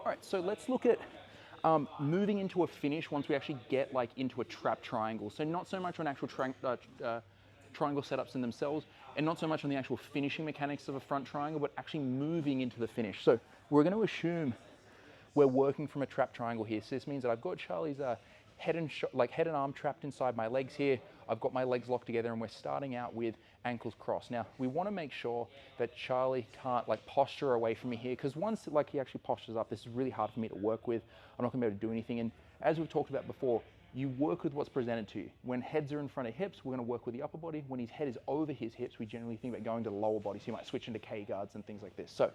All right, so let's look at moving into a finish once we actually get like into a trap triangle. So not so much on actual triangle setups in themselves, and not so much on the actual finishing mechanics of a front triangle, but actually moving into the finish. So we're going to assume we're working from a trap triangle here. So this means that I've got Charlie's head and arm trapped inside my legs here. I've got my legs locked together, and we're starting out with ankles crossed. Now we want to make sure that Charlie can't like posture away from me here, because once like he actually postures up, this is really hard for me to work with. I'm not going to be able to do anything. And as we've talked about before, you work with what's presented to you. When heads are in front of hips, we're going to work with the upper body. When his head is over his hips, we generally think about going to the lower body. So you might switch into K guards and things like this. So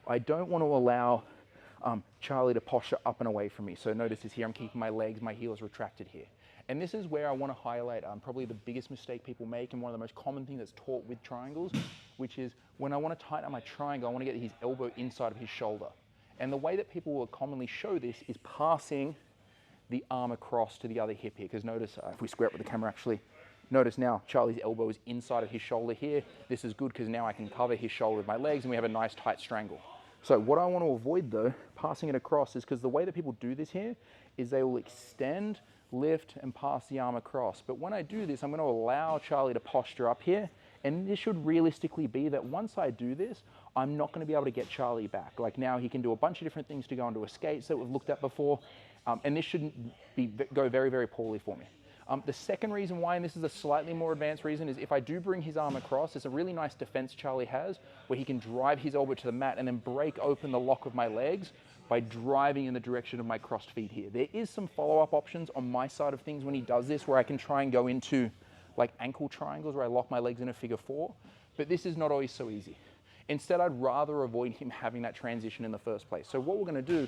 I don't want to allow Charlie to posture up and away from me. So notice this here, I'm keeping my legs, my heels retracted here. And this is where I want to highlight probably the biggest mistake people make, and one of the most common things that's taught with triangles, which is when I want to tighten up my triangle, I want to get his elbow inside of his shoulder. And the way that people will commonly show this is passing the arm across to the other hip here. Because notice, if we square up with the camera actually, notice now Charlie's elbow is inside of his shoulder here. This is good because now I can cover his shoulder with my legs and we have a nice tight strangle. So what I want to avoid though, passing it across, is because the way that people do this here is they will extend, lift, and pass the arm across. But when I do this, I'm going to allow Charlie to posture up here. And this should realistically be that once I do this, I'm not going to be able to get Charlie back. Like now he can do a bunch of different things to go onto a skates that we've looked at before. And this shouldn't go very, very poorly for me. The second reason why, and this is a slightly more advanced reason, is if I do bring his arm across, it's a really nice defense Charlie has where he can drive his elbow to the mat and then break open the lock of my legs by driving in the direction of my crossed feet here. There is some follow-up options on my side of things when he does this where I can try and go into like ankle triangles where I lock my legs in a figure four, but this is not always so easy. Instead, I'd rather avoid him having that transition in the first place. So what we're going to do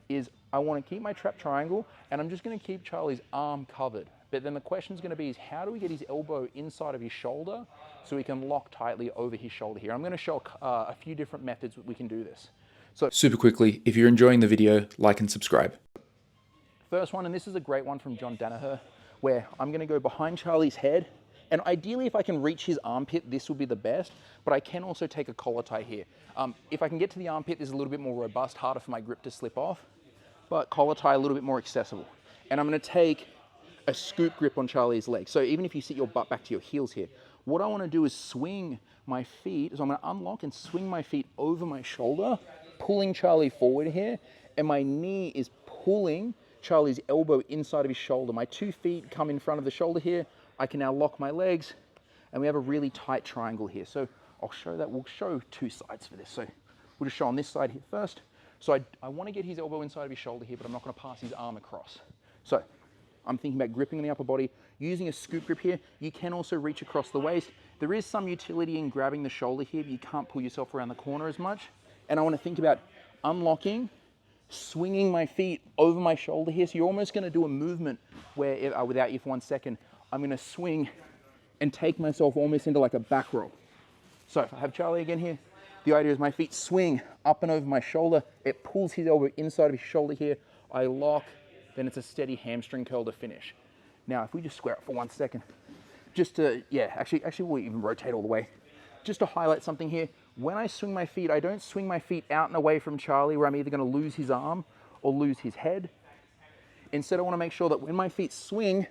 is I want to keep my trap triangle and I'm just going to keep Charlie's arm covered. But then the question is going to be is how do we get his elbow inside of his shoulder so we can lock tightly over his shoulder here? I'm going to show a few different methods that we can do this. So Super quickly, if you're enjoying the video, like and subscribe. first one, and this is a great one from John Danaher, where I'm going to go behind Charlie's head. And ideally, if I can reach his armpit, this will be the best, but I can also take a collar tie here. If I can get to the armpit, this is a little bit more robust, harder for my grip to slip off, but collar tie a little bit more accessible. And I'm going to take a scoop grip on Charlie's leg. So even if you sit your butt back to your heels here, what I want to do is swing my feet. So I'm going to unlock and swing my feet over my shoulder, pulling Charlie forward here, and my knee is pulling Charlie's elbow inside of his shoulder. My 2 feet come in front of the shoulder here. I can now lock my legs, and we have a really tight triangle here. So I'll show that. We'll show two sides for this. So we'll just show on this side here first. So I want to get his elbow inside of his shoulder here, but I'm not going to pass his arm across. So I'm thinking about gripping on the upper body, using a scoop grip here. You can also reach across the waist. There is some utility in grabbing the shoulder here, but you can't pull yourself around the corner as much. And I want to think about unlocking, swinging my feet over my shoulder here. So you're almost going to do a movement where, without you for 1 second, I'm going to swing and take myself almost into like a back roll. So if I have Charlie again here, the idea is my feet swing up and over my shoulder. It pulls his elbow inside of his shoulder here. I lock, then it's a steady hamstring curl to finish. Now, if we just square up for 1 second, just to, actually we'll even rotate all the way. Just to highlight something here, when I swing my feet, I don't swing my feet out and away from Charlie where I'm either going to lose his arm or lose his head. Instead, I want to make sure that when my feet swing,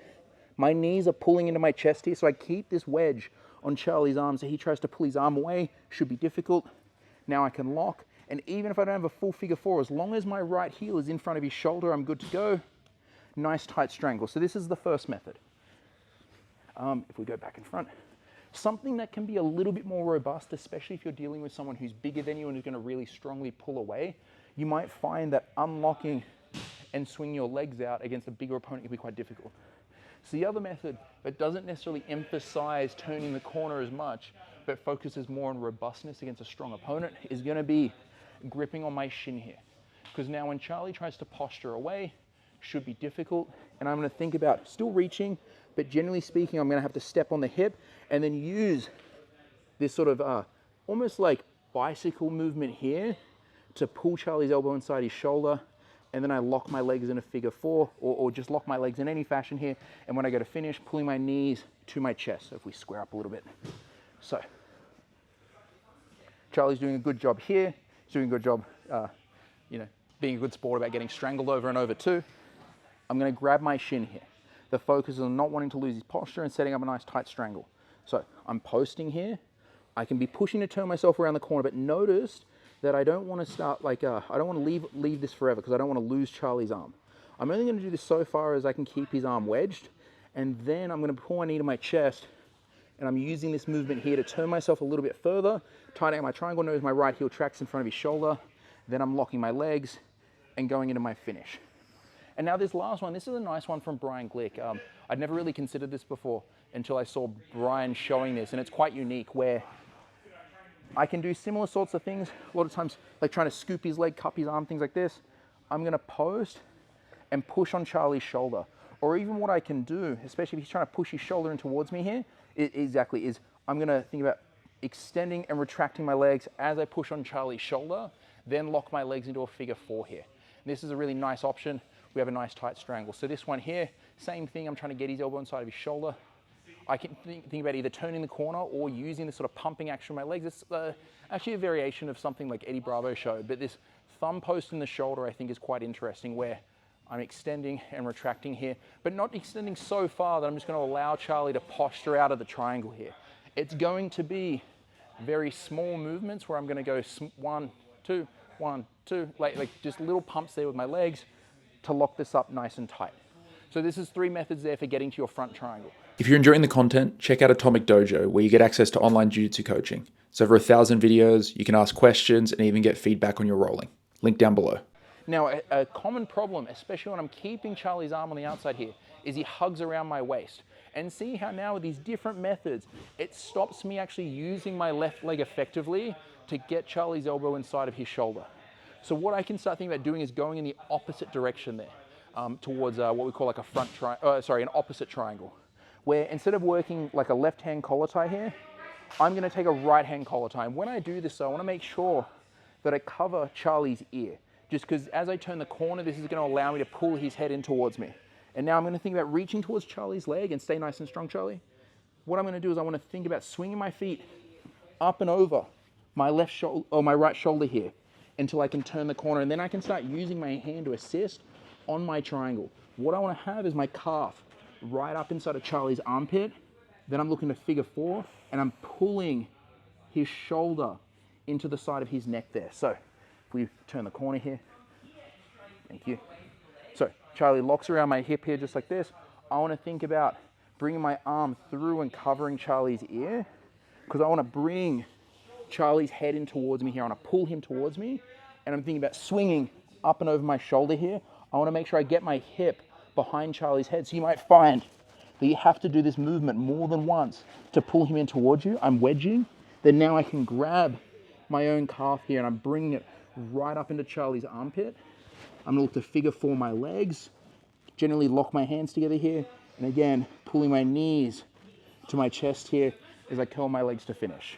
my knees are pulling into my chest here, so I keep this wedge on Charlie's arm. So he tries to pull his arm away, should be difficult. Now I can lock, and even if I don't have a full figure four, as long as my right heel is in front of his shoulder, I'm good to go. Nice tight strangle. So this is the first method. If we go back in front, something that can be a little bit more robust, especially if you're dealing with someone who's bigger than you and who's going to really strongly pull away, you might find that unlocking and swinging your legs out against a bigger opponent can be quite difficult. So the other method that doesn't necessarily emphasize turning the corner as much, but focuses more on robustness against a strong opponent, is going to be gripping on my shin here. Because now when Charlie tries to posture away, should be difficult, and I'm going to think about still reaching, but generally speaking, I'm going to have to step on the hip and then use this sort of almost like bicycle movement here to pull Charlie's elbow inside his shoulder. And then I lock my legs in a figure four, or just lock my legs in any fashion here. And when I go to finish, pulling my knees to my chest. So if we square up a little bit. So Charlie's doing a good job here. He's doing a good job, being a good sport about getting strangled over and over too, I'm gonna grab my shin here. The focus is on not wanting to lose his posture and setting up a nice tight strangle. So I'm posting here. I can be pushing to turn myself around the corner, but notice that I don't want to start like, I don't want to leave this forever because I don't want to lose Charlie's arm. I'm only going to do this so far as I can keep his arm wedged, and then I'm going to pull my knee to my chest, and I'm using this movement here to turn myself a little bit further, tightening out my triangle nose, my right heel tracks in front of his shoulder, then I'm locking my legs and going into my finish. And now this last one, this is a nice one from Brian Glick. I'd never really considered this before until I saw Brian showing this, and it's quite unique where I can do similar sorts of things. A lot of times, like trying to scoop his leg, cup his arm, things like this. I'm gonna post and push on Charlie's shoulder. Or even what I can do, especially if he's trying to push his shoulder in towards me here, is I'm gonna think about extending and retracting my legs as I push on Charlie's shoulder, then lock my legs into a figure 4 here. And this is a really nice option. We have a nice tight strangle. So this one here, same thing, I'm trying to get his elbow inside of his shoulder. I can think about either turning the corner or using this sort of pumping action with my legs. It's actually a variation of something like Eddie Bravo showed, but this thumb post in the shoulder I think is quite interesting where I'm extending and retracting here, but not extending so far that I'm just going to allow Charlie to posture out of the triangle here. It's going to be very small movements where I'm going to go 1, 2, 1, 2, like just little pumps there with my legs to lock this up nice and tight. So this is 3 methods there for getting to your front triangle. If you're enjoying the content, check out Atomic Dojo, where you get access to online jiu-jitsu coaching. It's over 1,000 videos, you can ask questions and even get feedback on your rolling. Link down below. Now, a common problem, especially when I'm keeping Charlie's arm on the outside here, is he hugs around my waist. And see how now with these different methods, it stops me actually using my left leg effectively to get Charlie's elbow inside of his shoulder. So what I can start thinking about doing is going in the opposite direction there, towards what we call like a an opposite triangle, where instead of working like a left-hand collar tie here, I'm gonna take a right-hand collar tie. And when I do this, though, I wanna make sure that I cover Charlie's ear, just because as I turn the corner, this is gonna allow me to pull his head in towards me. And now I'm gonna think about reaching towards Charlie's leg, and stay nice and strong, Charlie. What I'm gonna do is I wanna think about swinging my feet up and over my left shoulder, or my right shoulder here, until I can turn the corner, and then I can start using my hand to assist on my triangle. What I wanna have is my calf right up inside of Charlie's armpit, then I'm looking to figure 4, and I'm pulling his shoulder into the side of his neck there. So if we turn the corner here, thank you. So Charlie locks around my hip here just like this. I wanna think about bringing my arm through and covering Charlie's ear, because I wanna bring Charlie's head in towards me here. I wanna pull him towards me, and I'm thinking about swinging up and over my shoulder here. I wanna make sure I get my hip behind Charlie's head. So you might find that you have to do this movement more than once to pull him in towards you. I'm wedging, then now I can grab my own calf here and I'm bringing it right up into Charlie's armpit. I'm gonna look to figure 4 my legs, generally lock my hands together here, and again, pulling my knees to my chest here as I curl my legs to finish.